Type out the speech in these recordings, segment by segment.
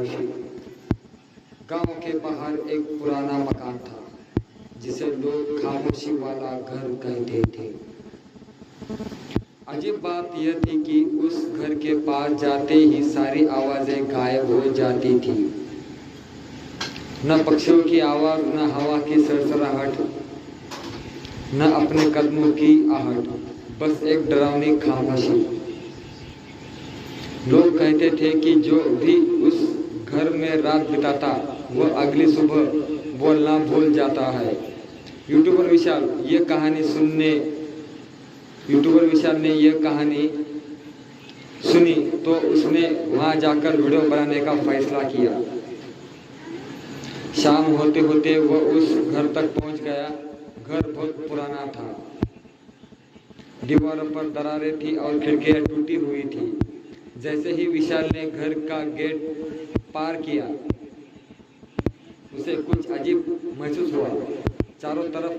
खामोशी। गांव के बाहर एक पुराना मकान था जिसे लोग खामोशी वाला घर कहते थे। अजीब बात यह थी कि उस घर के पास जाते ही सारी आवाजें गायब हो जाती थी। न पक्षियों की आवाज, न हवा की सरसराहट, न अपने कदमों की आहट, बस एक डरावनी खामोशी। लोग कहते थे कि जो भी उस घर में रात बिताता वह अगली सुबह बोलना भूल जाता है। यूट्यूबर विशाल ने यह कहानी सुनी तो उसने वहां जाकर वीडियो बनाने का फैसला किया। शाम होते होते वह उस घर तक पहुंच गया। घर बहुत पुराना था, दीवारों पर दरारें थी और खिड़कियां टूटी हुई थी। जैसे ही विशाल ने घर का गेट पार किया उसे कुछ अजीब महसूस हुआ। चारों तरफ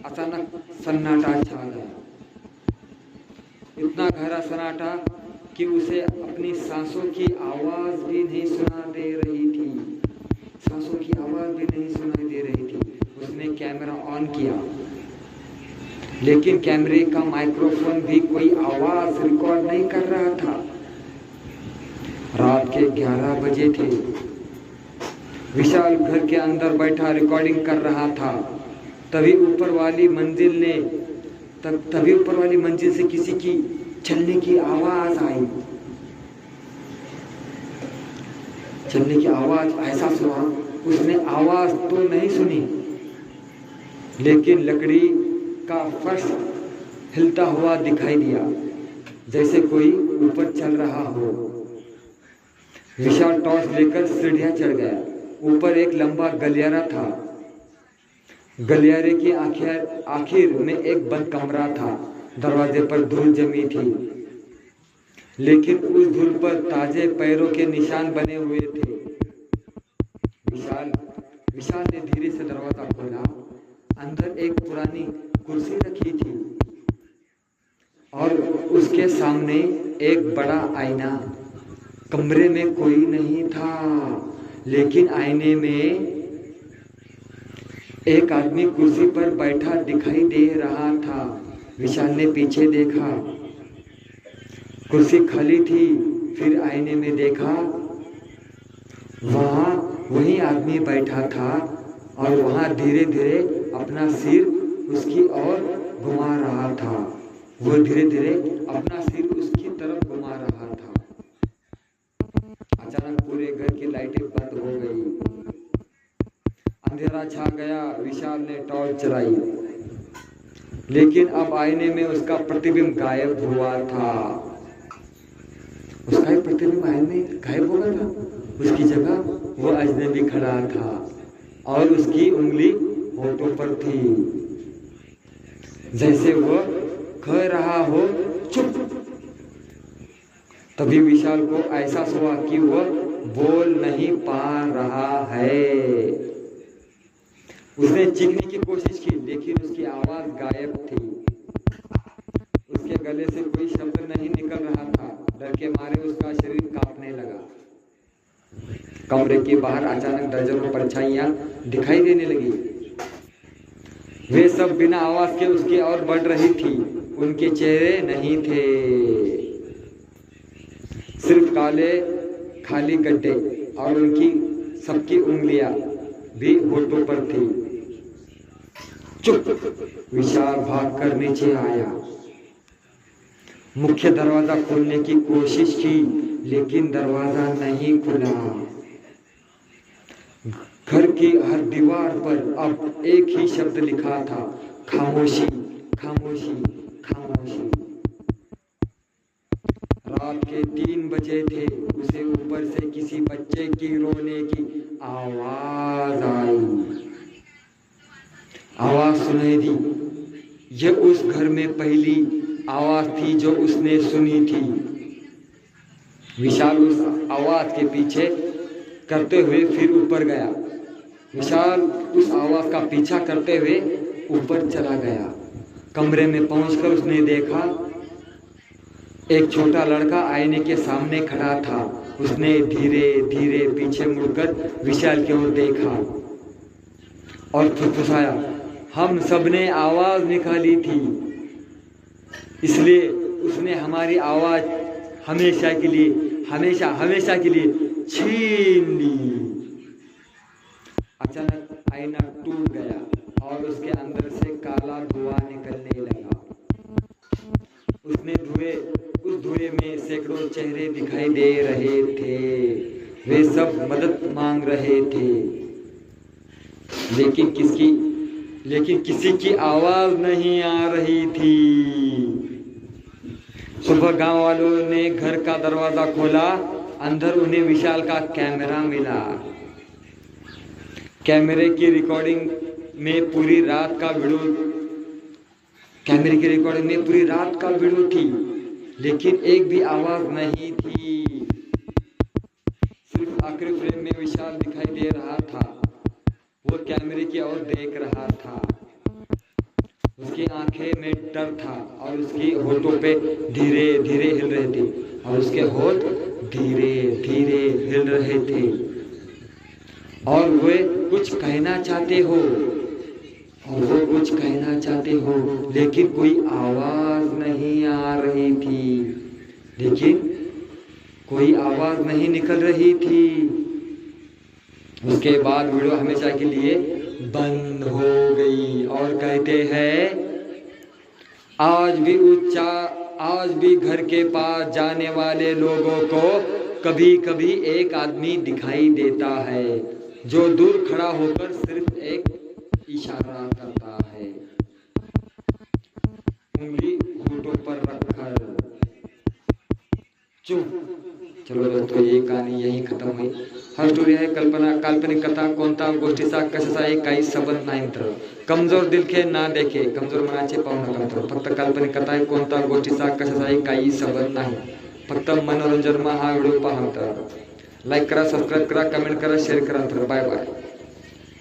अचानक सन्नाटा छा गया, इतना गहरा सन्नाटा कि उसे अपनी सांसों की आवाज भी नहीं सुना दे रही थी। सांसों की आवाज भी नहीं सुनाई दे रही थी। उसने कैमरा ऑन किया, लेकिन कैमरे का माइक्रोफोन भी कोई आवाज रिकॉर्ड नहीं कर रहा था। रात के 11 बजे थे। विशाल घर के अंदर बैठा रिकॉर्डिंग कर रहा था। तभी ऊपर वाली मंजिल से किसी की चलने की आवाज आई। चलने की आवाज एहसास हुआ। उसने आवाज तो नहीं सुनी, लेकिन लकड़ी का फर्श हिलता हुआ दिखाई दिया, जैसे कोई ऊपर चल रहा हो। विशाल टॉर्च लेकर सीढ़ियां चढ़ गया। ऊपर एक लंबा गलियारा था। गलियारे के आखिर में एक बंद कमरा था। दरवाजे पर धूल जमी थी, लेकिन उस धूल पर ताजे पैरों के निशान बने हुए थे। विशाल ने धीरे से दरवाजा खोला। अंदर एक पुरानी कुर्सी रखी थी और उसके सामने एक बड़ा आईना। कमरे में कोई नहीं था, लेकिन आईने में एक आदमी कुर्सी पर बैठा दिखाई दे रहा था। विशाल ने पीछे देखा, कुर्सी खाली थी। फिर आईने में देखा, वहां वही आदमी बैठा था और वहां धीरे धीरे अपना सिर उसकी ओर घुमा रहा था। वो धीरे धीरे अपना सिर उसकी तरफ घुमा रहा था। अचानक पूरे घर की लाइटें बंद हो गई। अंधेरा छा गया। विशाल ने टॉर्च जलाई, लेकिन अब आईने में उसका प्रतिबिंब गायब हुआ था। उसका एक प्रतिबिंब आईने में गायब हो गया था। उसकी जगह वो अजनबी खड़ा था और उसकी उंगली होठों पर थी, जैसे वो कह रहा हो चुप। तभी विशाल को एहसास हुआ कि वह बोल नहीं पा रहा है। उसने चीखने की कोशिश की, लेकिन उसकी आवाज गायब थी। उसके गले से कोई शब्द नहीं निकल रहा था। डर के मारे उसका शरीर कांपने लगा। कमरे के बाहर अचानक दर्जनों परछाइयां दिखाई देने लगी। वे सब बिना आवाज के उसकी ओर बढ़ रही थी। उनके चेहरे नहीं थे, सिर्फ काले खाली गड्ढे, और उनकी सबकी उंगलियां भी होठों पर थी। चुप! विशाल भागकर नीचे आया। मुख्य दरवाजा खोलने की कोशिश की, लेकिन दरवाजा नहीं खुला। घर की हर दीवार पर अब एक ही शब्द लिखा था, खामोशी, खामोशी, खामोशी। रात के 3 बजे थे। उसे ऊपर से किसी बच्चे की रोने की आवाज आई। आवाज सुनाई दी। यह उस घर में पहली आवाज थी जो उसने सुनी थी। विशाल उस आवाज के पीछे करते हुए फिर ऊपर गया। विशाल उस आवाज का पीछा करते हुए ऊपर चला गया। कमरे में पहुंचकर उसने देखा एक छोटा लड़का आईने के सामने खड़ा था। उसने धीरे धीरे पीछे मुड़कर विशाल की ओर देखा और फुसफुसाया, हम सबने आवाज निकाली थी, इसलिए उसने हमारी आवाज हमेशा के लिए छीन ली। अचानक आईना टूट गया और उसके अंदर से काला धुआं निकलने लगा। उस धुएं में सैकड़ों चेहरे दिखाई दे रहे थे। वे सब मदद मांग रहे थे, लेकिन किसी की आवाज नहीं आ रही थी। सुबह गांव वालों ने घर का दरवाजा खोला। अंदर उन्हें विशाल का कैमरा मिला। कैमरे की रिकॉर्डिंग में पूरी रात का वीडियो थी, लेकिन एक भी आवाज नहीं थी। सिर्फ आखिरी फ्रेम में विशाल दिखाई दे रहा था। वो कैमरे की ओर देख रहा था। उसकी आंखें में डर था और उसकी होठों पे धीरे धीरे हिल रहे थे और उसके होठ धीरे धीरे हिल रहे थे और वे कुछ कहना चाहते हो, लेकिन कोई आवाज नहीं आ रही थी। उसके बाद वीडियो हमेशा के लिए बंद हो गई और कहते हैं, आज भी घर के पास जाने वाले लोगों को कभी कभी एक आदमी दिखाई देता है जो दूर खड़ा होकर सिर्फ एक इशारा करता है, उंगली होठों पर रखकर। चुप। चलो दोस्तों, ये कहानी यही खत्म हुई। हा स्टोरी आहे काल्पनिक कथा, कोणता गोष्टीचा कशाचाही काही संबंध नाही मित्र. कमजोर दिल ना देखे, कमजोर मनाचे पाहू नका मित्र. फक्त काल्पनिक कथा आहे, कोणता गोष्टीचा कशाचाही काही संबंध नाही. फक्त मनोरंजन हा व्हिडिओ पहा मित्र. लाईक करा, सबस्क्राईब करा, कमेंट करा, शेअर करा मित्र. Bye bye.